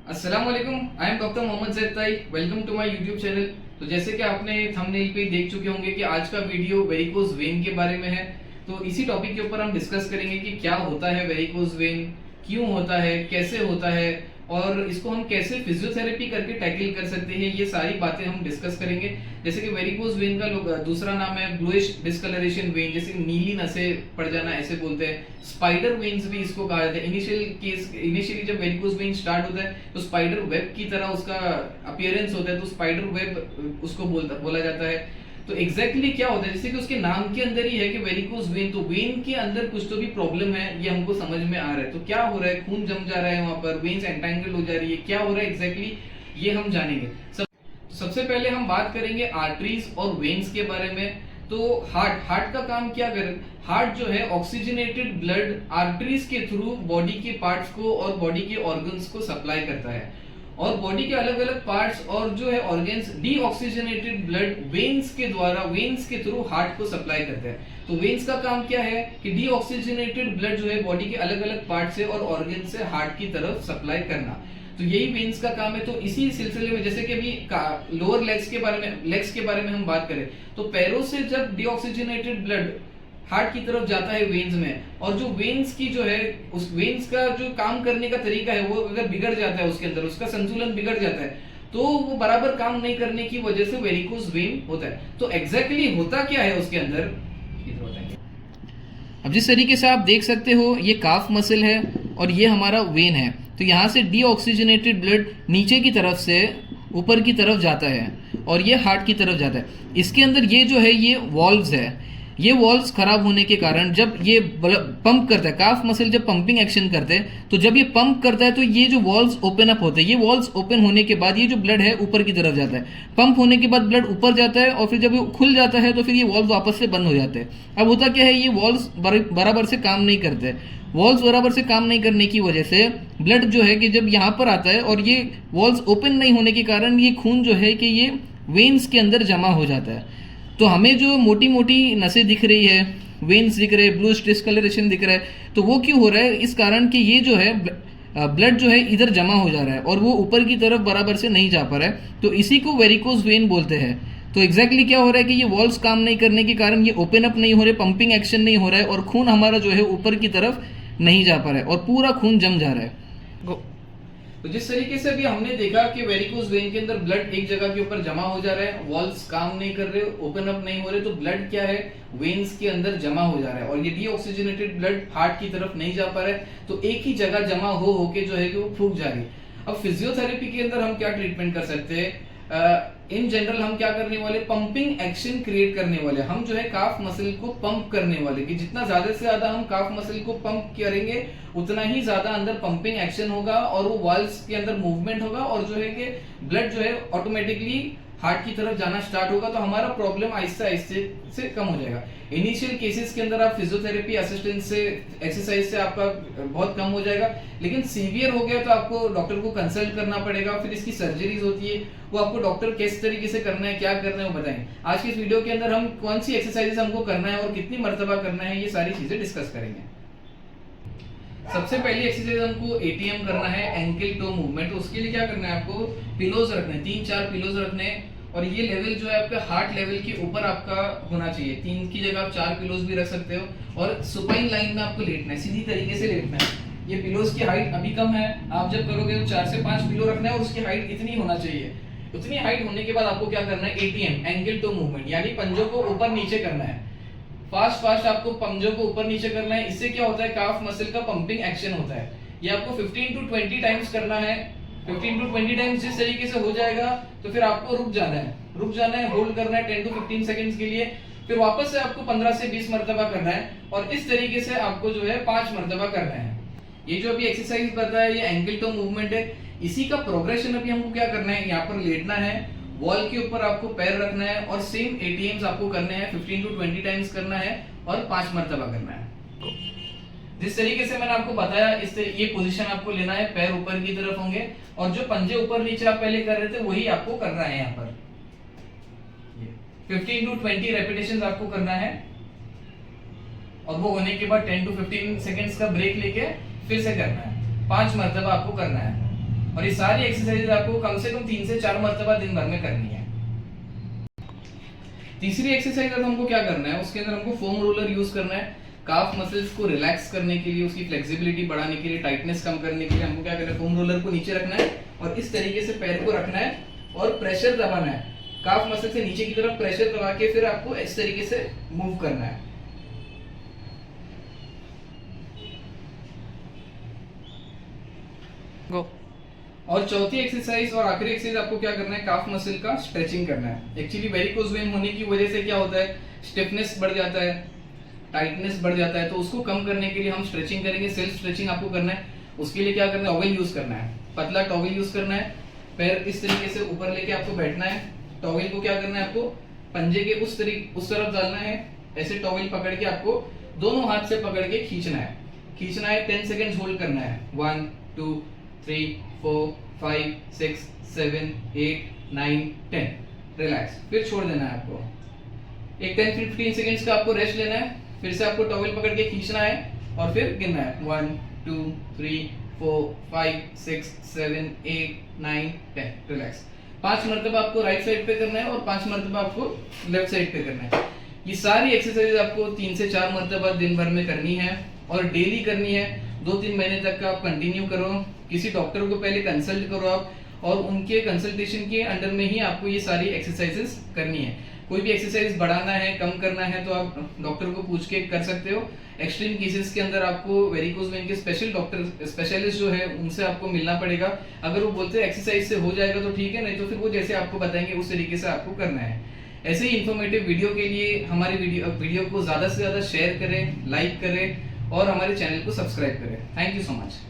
अस्सलाम वालेकुम, I am doctor Mohammad Zaid Tai. Welcome to my YouTube channel. तो जैसे कि आपने थंबनेल पे देख चुके होंगे कि आज का वीडियो वेरिकोज वेन के बारे में है। तो इसी टॉपिक के ऊपर हम डिस्कस करेंगे कि क्या होता है वेरिकोज वेन, क्यों होता है, कैसे होता है और इसको हम कैसे फिजियोथेरेपी करके टैकल कर सकते हैं। ये सारी बातें हम डिस्कस करेंगे। जैसे कि वेरिकोज वेन का दूसरा नाम है ब्लूइश डिस्कलरेशन वेन, जैसे नीली नसें पड़ जाना ऐसे बोलते हैं। स्पाइडर वेन्स भी इसको कहा जाता है। इनिशियली जब वेरिकोज वेन स्टार्ट होता है तो स्पाइडर वेब की तरह उसका अपीयरेंस होता है, तो स्पाइडर वेब उसको बोला जाता है। तो एग्जैक्टली क्या होता है, जैसे कि उसके नाम के अंदर ही है कि वेरिकोज वेन, तो वेन के अंदर कुछ तो भी प्रॉब्लम है, ये हमको समझ में आ रहा है। तो क्या हो रहा है, खून जम जा रहा है वहां पर, वेन्स एंटैंगल हो जा रही है, क्या हो रहा है एग्जैक्टली ये हम जानेंगे। सबसे पहले हम बात करेंगे आर्टरीज और वेन्स के बारे में। तो हार्ट का काम क्या करे, हार्ट जो है ऑक्सीजनेटेड ब्लड आर्टरीज के थ्रू बॉडी के पार्ट्स को और बॉडी के ऑर्गन्स को सप्लाई करता है, और बॉडी के अलग अलग पार्ट्स और जो है ऑर्गन्स डीऑक्सीजनेटेड ब्लड वेन्स के द्वारा, वेन्स के थ्रू हार्ट को सप्लाई करते हैं। तो वेन्स का काम क्या है कि डीऑक्सीजनेटेड ब्लड जो है बॉडी के अलग अलग पार्ट से और ऑर्गन से हार्ट की तरफ सप्लाई करना, तो यही वेन्स का काम है। तो इसी सिलसिले में जैसे कि अभी लोअर लेग्स के बारे में हम बात करें, तो पैरों से जब डीऑक्सीजनेटेड ब्लड हार्ट की तरफ जाता है वेन्स में, और जो वेन्स की जो है उस वेन्स का जो काम करने का तरीका है वो अगर बिगड़ जाता है, उसके अंदर उसका संतुलन बिगड़ जाता है, तो वो बराबर काम नहीं करने की वजह से वेरिकोज वेन होता है। तो एग्जैक्टली होता क्या है उसके अंदर, अब जिस तरीके से आप देख सकते हो ये काफ मसल है और ये हमारा वेन है। तो यहाँ से डीऑक्सीजनेटेड ब्लड नीचे की तरफ से ऊपर की तरफ जाता है और ये हार्ट की तरफ जाता है। इसके अंदर ये जो है ये वॉल्व्स है, ये वॉल्व्स खराब होने के कारण जब ये पंप करता है, काफ मसल जब पंपिंग एक्शन करते हैं, तो जब ये पंप करता है तो ये जो वॉल्व्स ओपन अप होते हैं, ये वॉल्व्स ओपन होने के बाद ये जो ब्लड है ऊपर की तरफ जाता है। पंप होने के बाद ब्लड ऊपर जाता है और फिर जब ये खुल जाता है तो फिर ये वॉल्व वापस से बंद हो जाते हैं। अब होता क्या है, ये वॉल्व्स बराबर से काम नहीं करते। वॉल्व्स बराबर से काम नहीं करने की वजह से ब्लड जो है कि जब यहाँ पर आता है और ये वॉल्व्स ओपन नहीं होने के कारण ये खून जो है कि ये वेन्स के अंदर जमा हो जाता है। तो हमें जो मोटी मोटी नसें दिख रही है, वेन्स दिख रहे हैं, ब्लूइश डिस्कलरेशन दिख रहा है, तो वो क्यों हो रहा है, इस कारण कि ये जो है ब्लड जो है इधर जमा हो जा रहा है और वो ऊपर की तरफ बराबर से नहीं जा पा रहा है। तो इसी को वेरिकोज वेन बोलते हैं। तो एग्जैक्टली क्या हो रहा है कि ये वॉल्व्स काम नहीं करने के कारण ये ओपन अप नहीं हो रहे, पंपिंग एक्शन नहीं हो रहा है और खून हमारा जो है ऊपर की तरफ नहीं जा पा रहा है और पूरा खून जम जा रहा है। तो जिस तरीके से अभी हमने देखा कि वेरिकोज वेन के अंदर ब्लड एक जगह के ऊपर जमा हो जा रहा है, वॉल्व्स काम नहीं कर रहे, ओपन अप नहीं हो रहे, तो ब्लड क्या है वेन्स के अंदर जमा हो जा रहा है और ये डीऑक्सीजनेटेड ब्लड हार्ट की तरफ नहीं जा पा रहा है, तो एक ही जगह जमा हो होके जो है कि वो फूक जा रही है। अब फिजियोथेरेपी के अंदर हम क्या ट्रीटमेंट कर सकते हैं, इन जनरल हम क्या करने वाले, पंपिंग एक्शन क्रिएट करने वाले। हम जो है काफ मसल को पंप करने वाले, कि जितना ज्यादा से ज्यादा हम काफ मसल को पंप करेंगे उतना ही ज्यादा अंदर पंपिंग एक्शन होगा और वो वॉल्व्स के अंदर मूवमेंट होगा और जो है कि ब्लड जो है ऑटोमेटिकली हार्ट की तरफ जाना स्टार्ट होगा, तो हमारा प्रॉब्लम आहिस्ते आहिस्ते से कम हो जाएगा। इनिशियल केसेस के अंदर आप फिजियोथेरेपी असिस्टेंस से, एक्सरसाइज से आपका बहुत कम हो जाएगा, लेकिन सीवियर हो गया तो आपको डॉक्टर को कंसल्ट करना पड़ेगा। फिर इसकी सर्जरीज होती है, वो आपको डॉक्टर किस तरीके से करना है, क्या करना है वो बताएंगे। आज की इस वीडियो के अंदर हम कौन सी एक्सरसाइजेस हमको करना है और कितनी मरतबा करना है, ये सारी चीजें डिस्कस करेंगे। सबसे पहली एक्सरसाइज हमको एटीएम करना है, एंकल टो मूवमेंट। तो उसके लिए क्या करना है, आपको पिलोज रखने, 3-4 पिलोज रखने, और ये लेवल जो है आपका हार्ट लेवल के ऊपर आपका होना चाहिए। 3 की जगह आप 4 पिलोज भी रख सकते हो, और सुपाइन लाइन में आपको लेटना है, सीधी तरीके से लेटना है। ये पिलोज की हाइट अभी कम है, आप जब करोगे तो 4 से 5 पिलो रखना है और उसकी हाइट इतनी होना चाहिए। उतनी हाइट होने के बाद आपको क्या करना है, एटीएम, एंकल टो मूवमेंट, यानी पंजों को ऊपर नीचे करना है। फास्ट आपको पंजों को ऊपर नीचे करना है। इससे क्या होता है, काफ मसल का पंपिंग एक्शन होता है। ये आपको 15 to 20 टाइम्स करना है। 15 to 20 टाइम्स जिस तरीके से हो जाएगा तो फिर आपको रुक जाना है, होल्ड करना है 10 to 15 सेकंड्स के लिए, फिर वापस से आपको 15 से 20 मरतबा करना है, और इस तरीके से आपको जो है 5 मरतबा करना है। ये जो अभी एक्सरसाइज बताया ये एंकल टो मूवमेंट है। इसी का प्रोग्रेशन अभी हमको क्या करना है, यहाँ पर लेटना है, वॉल के ऊपर आपको पैर रखना है और सेम एटीएम्स आपको करने हैं, 15 to 20 टाइम्स करना है और 5 मरतबा करना है। जिस तरीके से मैंने आपको बताया, ये पोजीशन आपको लेना है, पैर ऊपर की तरफ होंगे और जो पंजे ऊपर नीचे आप पहले कर रहे थे वही आपको करना है। यहाँ पर 15 to 20 रेपिटेशंस आपको करना है, और वो होने के बाद 10 to 15 सेकंड्स का ब्रेक लेके फिर से करना है, 5 मरतबा आपको करना है। और ये सारी एक्सरसाइज आपको कम से कम 3 से 4 मरतबा दिन भर में करनी है। तीसरी एक्सरसाइज अब हमको क्या करना है, उसके अंदर हमको फोम रोलर यूज करना है। काफ मसल्स को रिलैक्स करने के लिए, उसकी फ्लेक्सिबिलिटी बढ़ाने के लिए, टाइटनेस कम करने के लिए हमको क्या करना है, फोम रोलर को नीचे रखना है और इस तरीके से पैर को रखना है और प्रेशर दबाना है। काफ मसल से नीचे की तरफ प्रेशर दबा के फिर आपको इस तरीके से मूव करना है। गो। और चौथी एक्सरसाइज और आखिरी एक्सरसाइज आपको क्या करना है, काफ मसल का स्ट्रेचिंग करना है। एक्चुअली वेरिकोज वेन होने की वजह से क्या होता है, स्टिफनेस बढ़ जाता है, टाइटनेस बढ़ जाता है, तो उसको कम करने के लिए हम स्ट्रेचिंग करेंगे। सेल्फ स्ट्रेचिंग आपको करना है। उसके लिए क्या करना है, टॉवेल यूज करना है, पतला टॉवेल यूज करना है। पैर इस तरीके से ऊपर लेके आपको बैठना है। टॉवेल को क्या करना है, आपको पंजे के उस तरफ डालना है। ऐसे टॉवेल पकड़ के आपको दोनों हाथ से पकड़ के खींचना है। 10 सेकेंड होल्ड करना है। 1 2 3 4 5 6 7 8 9 10। रिलैक्स, फिर छोड़ देना है आपको। एक 10-15 सेकेंड्स का आपको रेस्ट लेना है। फिर से आपको टॉवेल पकड़ के खींचना है और फिर गिनना है 1 2 3 4 5 6 7 8 9 10। रिलैक्स। 5 मरतबा आपको राइट साइड पे करना है और 5 मरतबा आपको लेफ्ट साइड पे करना है। ये सारी एक्सरसाइज आपको 3 से 4 मरतबा दिन भर में करनी है और डेली करनी है। 2-3 महीने तक का आप कंटिन्यू करो। किसी डॉक्टर को पहले कंसल्ट करो आप, और उनके कंसल्टेशन के अंडर में ही आपको ये सारी एक्सरसाइजेस करनी है। कोई भी एक्सरसाइज बढ़ाना है, कम करना है, तो आप डॉक्टर को पूछ के कर सकते हो। एक्सट्रीम केसेस के अंदर आपको वेरिकोज वेन के स्पेशलिस्ट जो है उनसे आपको मिलना पड़ेगा। अगर वो बोलते हैं एक्सरसाइज से हो जाएगा तो ठीक है, नहीं तो फिर वो जैसे आपको बताएंगे उस तरीके से आपको करना है। ऐसे ही इंफॉर्मेटिव वीडियो के लिए हमारी वीडियो को ज्यादा से ज्यादा शेयर करें, लाइक करें और हमारे चैनल को सब्सक्राइब करें। Thank you so much.